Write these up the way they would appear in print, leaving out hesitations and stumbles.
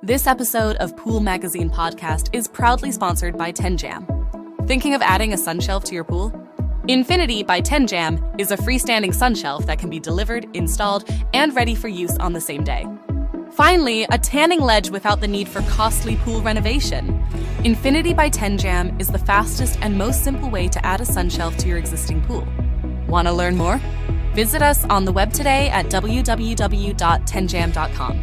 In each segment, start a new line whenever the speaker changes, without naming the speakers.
This episode of Pool Magazine Podcast is proudly sponsored by Tenjam. Thinking of adding a sun shelf to your pool? Infinity by Tenjam is a freestanding sun shelf that can be delivered, installed, and ready for use on the same day. Finally, a tanning ledge without the need for costly pool renovation. Infinity by Tenjam is the fastest and most simple way to add a sun shelf to your existing pool. Want to learn more? Visit us on the web today at www.tenjam.com.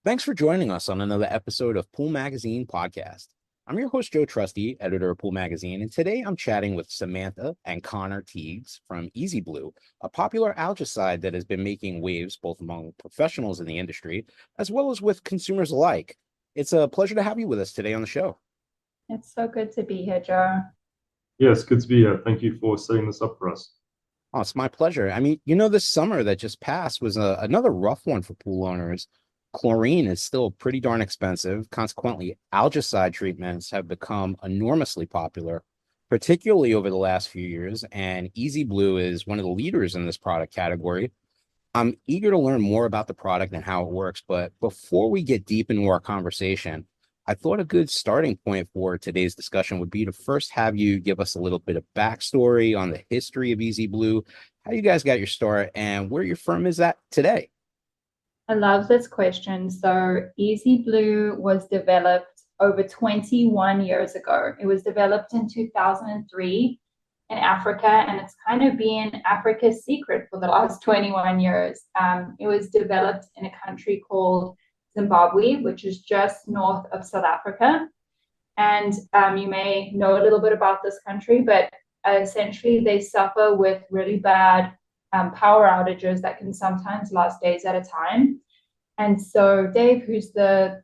Thanks for joining us on another episode of Pool Magazine Podcast. I'm your host, Joe Trusty, editor of Pool Magazine, and today I'm chatting with Samantha and Connor Teagues from Eeziblue, a popular algaecide that has been making waves both among professionals in the industry as well as with consumers alike. It's a pleasure to have you with us today on the show.
It's so good to be here, Joe.
Yes, good to be here. Thank you for setting this up for us.
Oh, it's my pleasure. I mean, this summer that just passed was another rough one for pool owners. Chlorine is still pretty darn expensive. Consequently, algaecide treatments have become enormously popular, particularly over the last few years, and Eeziblue is one of the leaders in this product category. I'm eager to learn more about the product and how it works, but before we get deep into our conversation, I thought a good starting point for today's discussion would be to first have you give us a little bit of backstory on the history of Eeziblue, how you guys got your start, and where your firm is at today.
I love this question. So Eeziblue was developed over 21 years ago. It was developed in 2003 in Africa, and it's kind of been Africa's secret for the last 21 years. It was developed in a country called Zimbabwe, which is just north of South Africa. And you may know a little bit about this country, but essentially they suffer with really bad power outages that can sometimes last days at a time. And so Dave, who's the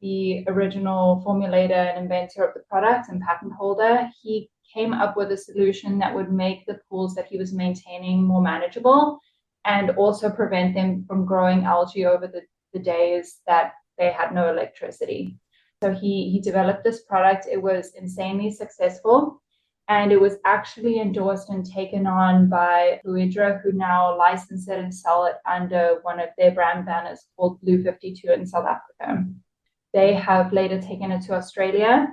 original formulator and inventor of the product and patent holder, he came up with a solution that would make the pools that he was maintaining more manageable and also prevent them from growing algae over the days that they had no electricity. So he developed this product. It was insanely successful. And it was actually endorsed and taken on by Fluidra, who now license it and sell it under one of their brand banners called Blue 52 in South Africa. They have later taken it to Australia,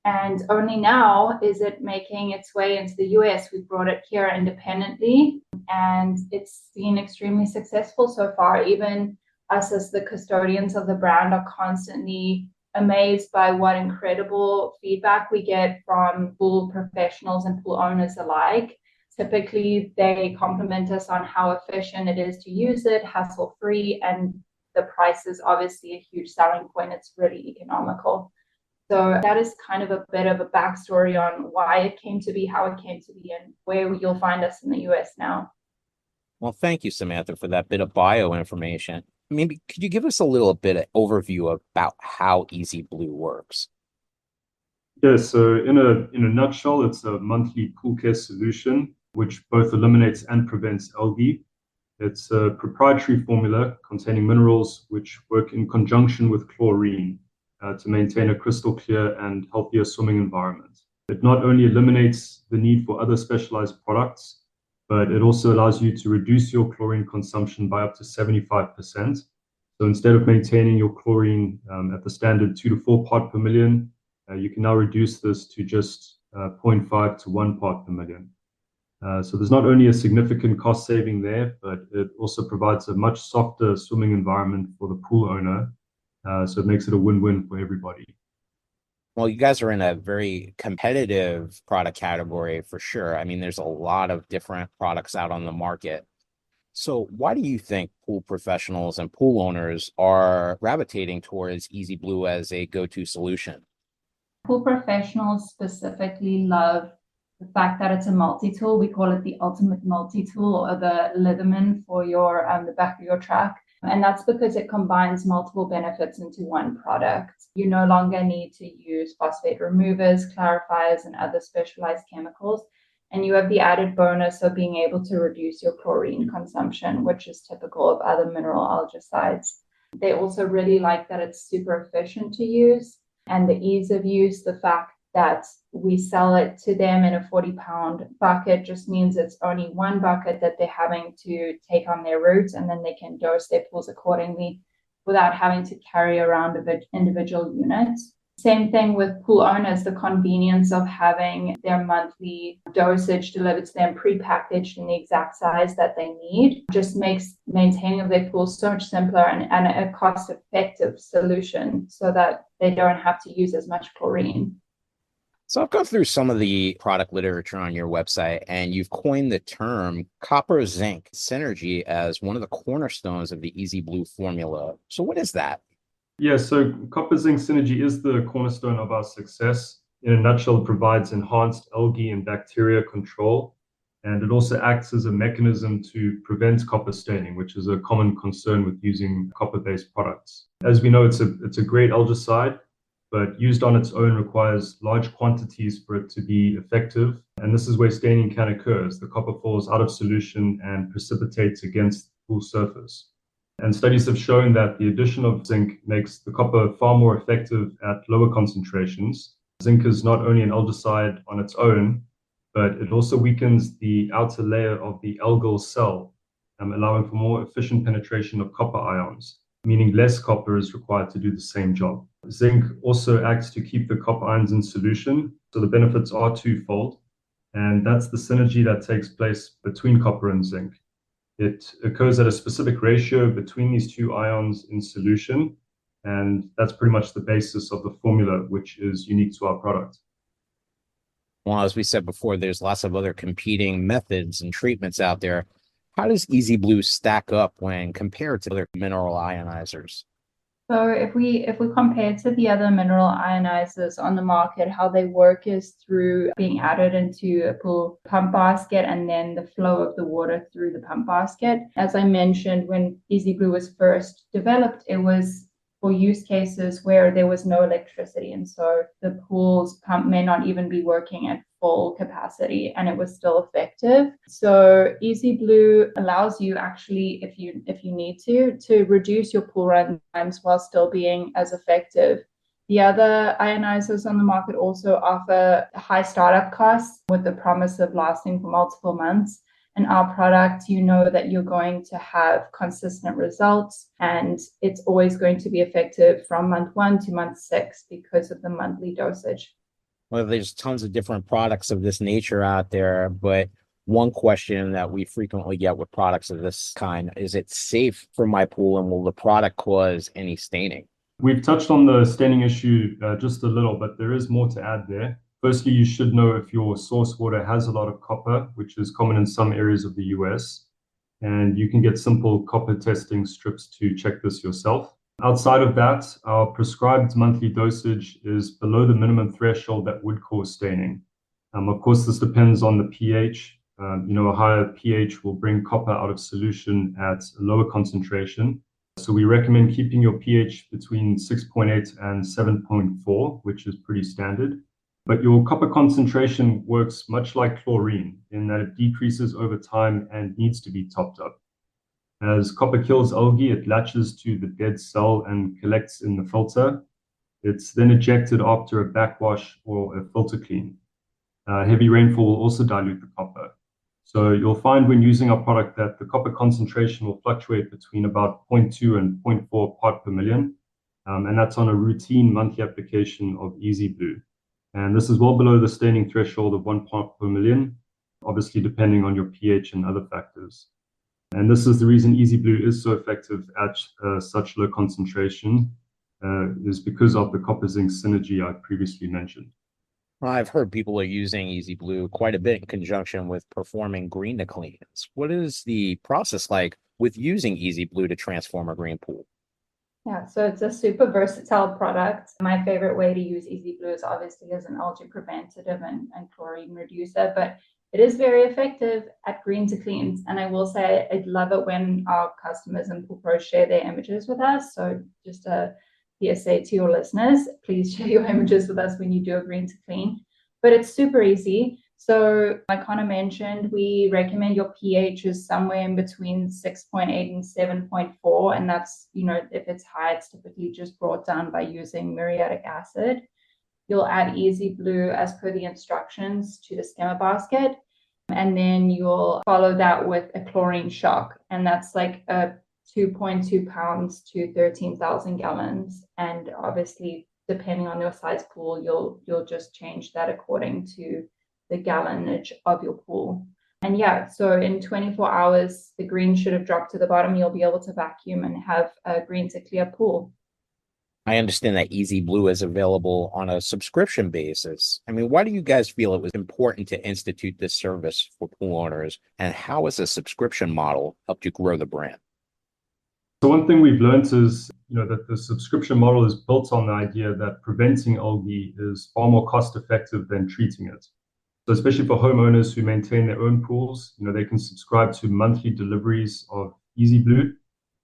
and only now is it making its way into the US. We brought it here independently, and it's been extremely successful so far. Even us as the custodians of the brand are constantly amazed by what incredible feedback we get from pool professionals and pool owners alike. Typically, they compliment us on how efficient it is to use it, hassle-free, and the price is obviously a huge selling point. It's really economical. So that is kind of a bit of a backstory on why it came to be, how it came to be, and where you'll find us in the US now.
Well, thank you, Samantha, for that bit of bio information. Maybe could you give us a little bit of overview about how Eeziblue works?
Yeah, so in a nutshell, it's a monthly pool care solution which both eliminates and prevents algae. It's a proprietary formula containing minerals which work in conjunction with chlorine to maintain a crystal clear and healthier swimming environment. It not only eliminates the need for other specialized products, but it also allows you to reduce your chlorine consumption by up to 75%. So instead of maintaining your chlorine at the standard 2 to 4 part per million, you can now reduce this to just 0.5 to 1 part per million. So there's not only a significant cost saving there, but it also provides a much softer swimming environment for the pool owner. So it makes it a win-win for everybody.
Well, you guys are in a very competitive product category for sure. I mean, there's a lot of different products out on the market. So why do you think pool professionals and pool owners are gravitating towards Eeziblue as a go-to solution?
Pool professionals specifically love the fact that it's a multi-tool. We call it the ultimate multi-tool, or the Leatherman for your the back of your truck. And that's because it combines multiple benefits into one product. You no longer need to use phosphate removers, clarifiers, and other specialized chemicals. And you have the added bonus of being able to reduce your chlorine consumption, which is typical of other mineral algaecides. They also really like that it's super efficient to use, and the ease of use, the fact that we sell it to them in a 40-pound bucket just means it's only one bucket that they're having to take on their routes, and then they can dose their pools accordingly without having to carry around individual units. Same thing with pool owners, the convenience of having their monthly dosage delivered to them pre-packaged in the exact size that they need just makes maintaining of their pool so much simpler and a cost-effective solution so that they don't have to use as much chlorine.
So I've gone through some of the product literature on your website, and you've coined the term copper zinc synergy as one of the cornerstones of the Eeziblue formula. So what is that?
Yeah, so copper zinc synergy is the cornerstone of our success. In a nutshell, it provides enhanced algae and bacteria control, and it also acts as a mechanism to prevent copper staining, which is a common concern with using copper-based products. As we know, it's a great algaecide, but used on its own requires large quantities for it to be effective. And this is where staining can occur as the copper falls out of solution and precipitates against the pool surface. And studies have shown that the addition of zinc makes the copper far more effective at lower concentrations. Zinc is not only an algaecide on its own, but it also weakens the outer layer of the algal cell, allowing for more efficient penetration of copper ions, meaning less copper is required to do the same job. Zinc also acts to keep the copper ions in solution, so the benefits are twofold, and that's the synergy that takes place between copper and zinc. It occurs at a specific ratio between these two ions in solution, and that's pretty much the basis of the formula, which is unique to our product.
Well, as we said before, there's lots of other competing methods and treatments out there. How does Eeziblue stack up when compared to other mineral ionizers?
So if we compare to the other mineral ionizers on the market, how they work is through being added into a pool pump basket and then the flow of the water through the pump basket. As I mentioned, when Eeziblue was first developed, it was for use cases where there was no electricity. And so the pool's pump may not even be working at full capacity and it was still effective. So Eeziblue allows you actually, if you need to reduce your pool run times while still being as effective. The other ionizers on the market also offer high startup costs with the promise of lasting for multiple months. And our product, you know that you're going to have consistent results and it's always going to be effective from month 1 to month 6 because of the monthly dosage.
Well, there's tons of different products of this nature out there, but one question that we frequently get with products of this kind is it safe for my pool and will the product cause any staining?
We've touched on the staining issue just a little, but there is more to add there. Firstly, you should know if your source water has a lot of copper, which is common in some areas of the US, and you can get simple copper testing strips to check this yourself. Outside of that, our prescribed monthly dosage is below the minimum threshold that would cause staining. Of course, this depends on the pH. A higher pH will bring copper out of solution at a lower concentration. So we recommend keeping your pH between 6.8 and 7.4, which is pretty standard. But your copper concentration works much like chlorine in that it decreases over time and needs to be topped up. As copper kills algae, it latches to the dead cell and collects in the filter. It's then ejected after a backwash or a filter clean. Heavy rainfall will also dilute the copper. So you'll find when using our product that the copper concentration will fluctuate between about 0.2 and 0.4 part per million. And that's on a routine monthly application of Eeziblue. And this is well below the staining threshold of 1 part per million, obviously depending on your pH and other factors. And this is the reason Eeziblue is so effective at such low concentration, is because of the copper zinc synergy I previously mentioned.
Well, I've heard people are using Eeziblue quite a bit in conjunction with performing green to cleans. What is the process like with using Eeziblue to transform a green pool?
Yeah, so it's a super versatile product. My favorite way to use Eeziblue is obviously as an algae preventative and chlorine reducer, but it is very effective at green to cleans. And I will say I love it when our customers and pool pros share their images with us. So just a PSA to your listeners, please share your images with us when you do a green to clean. But it's super easy. So like Connor mentioned, we recommend your pH is somewhere in between 6.8 and 7.4. And that's, if it's high, it's typically just brought down by using muriatic acid. You'll add Eeziblue as per the instructions to the skimmer basket. And then you'll follow that with a chlorine shock. And that's like a 2.2 pounds to 13,000 gallons. And obviously, depending on your size pool, you'll just change that according to the gallonage of your pool. And yeah, so in 24 hours, the green should have dropped to the bottom. You'll be able to vacuum and have a green to clear pool.
I understand that Eeziblue is available on a subscription basis. I mean, why do you guys feel it was important to institute this service for pool owners, and how has a subscription model helped you grow the brand?
So one thing we've learned is, that the subscription model is built on the idea that preventing algae is far more cost effective than treating it. So especially for homeowners who maintain their own pools, they can subscribe to monthly deliveries of Eeziblue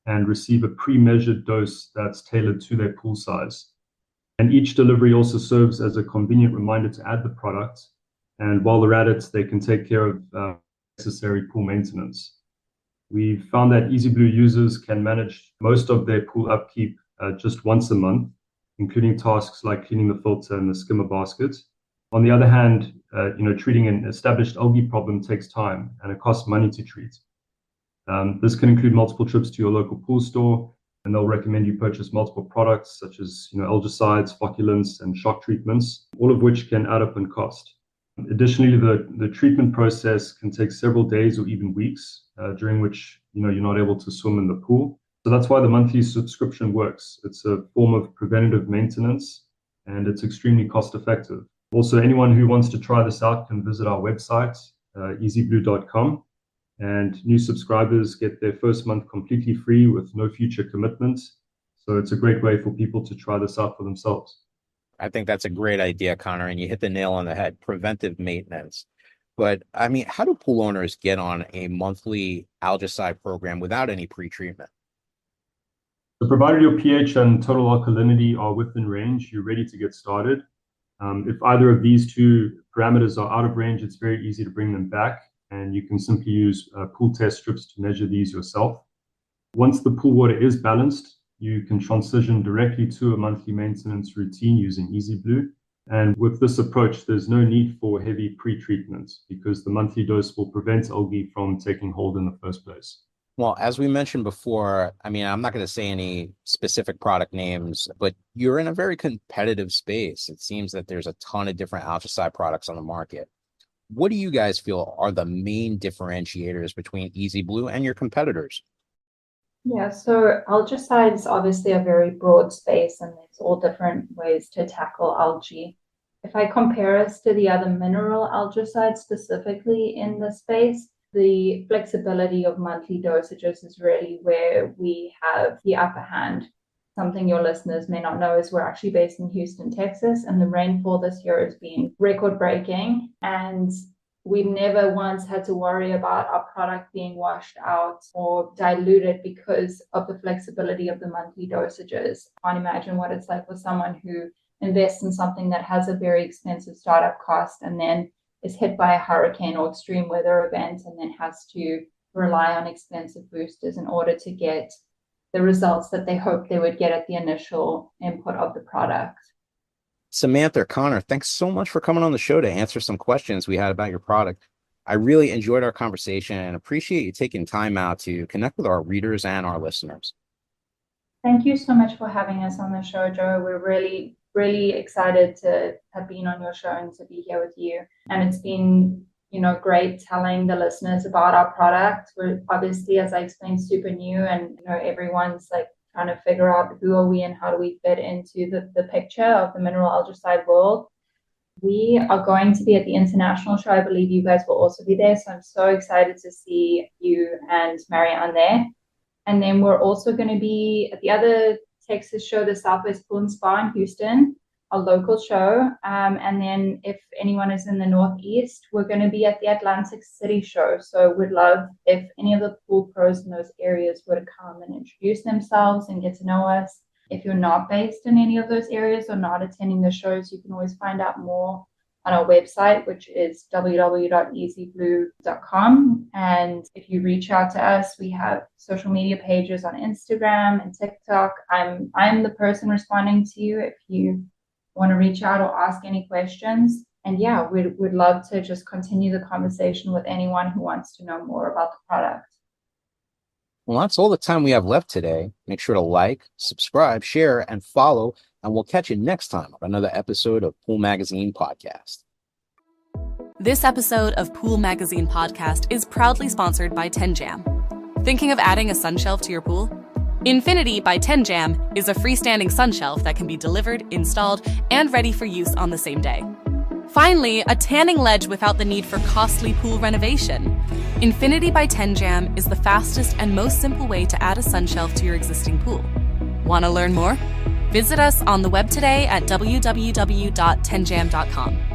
and receive a pre-measured dose that's tailored to their pool size. And each delivery also serves as a convenient reminder to add the product. And while they're at it, they can take care of necessary pool maintenance. We found that Eeziblue users can manage most of their pool upkeep just once a month, including tasks like cleaning the filter and the skimmer basket. On the other hand, treating an established algae problem takes time and it costs money to treat. This can include multiple trips to your local pool store, and they'll recommend you purchase multiple products such as algaecides, flocculants, and shock treatments, all of which can add up in cost. Additionally, the treatment process can take several days or even weeks, during which you're not able to swim in the pool. So that's why the monthly subscription works. It's a form of preventative maintenance, and it's extremely cost effective. Also, anyone who wants to try this out can visit our website, eeziblue.com, and new subscribers get their first month completely free with no future commitments. So it's a great way for people to try this out for themselves.
I think that's a great idea, Connor, and you hit the nail on the head, preventive maintenance. But I mean, how do pool owners get on a monthly algaecide program without any pre-treatment?
So provided your pH and total alkalinity are within range, you're ready to get started. If either of these two parameters are out of range, it's very easy to bring them back, and you can simply use pool test strips to measure these yourself. Once the pool water is balanced, you can transition directly to a monthly maintenance routine using Eeziblue. And with this approach, there's no need for heavy pre-treatment because the monthly dose will prevent algae from taking hold in the first place.
Well, as we mentioned before, I mean, I'm not going to say any specific product names, but you're in a very competitive space. It seems that there's a ton of different algaecide products on the market. What do you guys feel are the main differentiators between Eeziblue and your competitors?
Yeah, so algaecide is obviously a very broad space, and there's all different ways to tackle algae. If I compare us to the other mineral algaecides specifically in the space, the flexibility of monthly dosages is really where we have the upper hand. Something your listeners may not know is we're actually based in Houston, Texas, and the rainfall this year has been record-breaking, and we've never once had to worry about our product being washed out or diluted because of the flexibility of the monthly dosages. I can't imagine what it's like for someone who invests in something that has a very expensive startup cost and then is hit by a hurricane or extreme weather event and then has to rely on expensive boosters in order to get the results that they hoped they would get at the initial input of the product.
Samantha, Connor, thanks so much for coming on the show to answer some questions we had about your product. I really enjoyed our conversation and appreciate you taking time out to connect with our readers and our listeners.
Thank you so much for having us on the show, Joe. We're really excited to have been on your show and to be here with you. And it's been, great telling the listeners about our product. We're obviously, as I explained, super new, and everyone's like trying to figure out who are we and how do we fit into the picture of the mineral algaecide world. We are going to be at the international show. I believe you guys will also be there. So I'm so excited to see you and Marianne there. And then we're also going to be at the other Texas show, the Southwest Pool and Spa in Houston, a local show. And then if anyone is in the Northeast, we're going to be at the Atlantic City show. So we'd love if any of the pool pros in those areas were to come and introduce themselves and get to know us. If you're not based in any of those areas or not attending the shows, you can always find out more on our website, which is www.eeziblue.com. And if you reach out to us, we have social media pages on Instagram and TikTok. I'm the person responding to you if you want to reach out or ask any questions. And yeah, we'd love to just continue the conversation with anyone who wants to know more about the product.
Well, that's all the time we have left today. Make sure to like, subscribe, share, and follow, and we'll catch you next time on another episode of Pool Magazine Podcast.
This episode of Pool Magazine Podcast is proudly sponsored by Tenjam. Thinking of adding a sun shelf to your pool? Infinity by Tenjam is a freestanding sun shelf that can be delivered, installed, and ready for use on the same day. Finally, a tanning ledge without the need for costly pool renovation. Infinity by Tenjam is the fastest and most simple way to add a sun shelf to your existing pool. Want to learn more? Visit us on the web today at www.tenjam.com.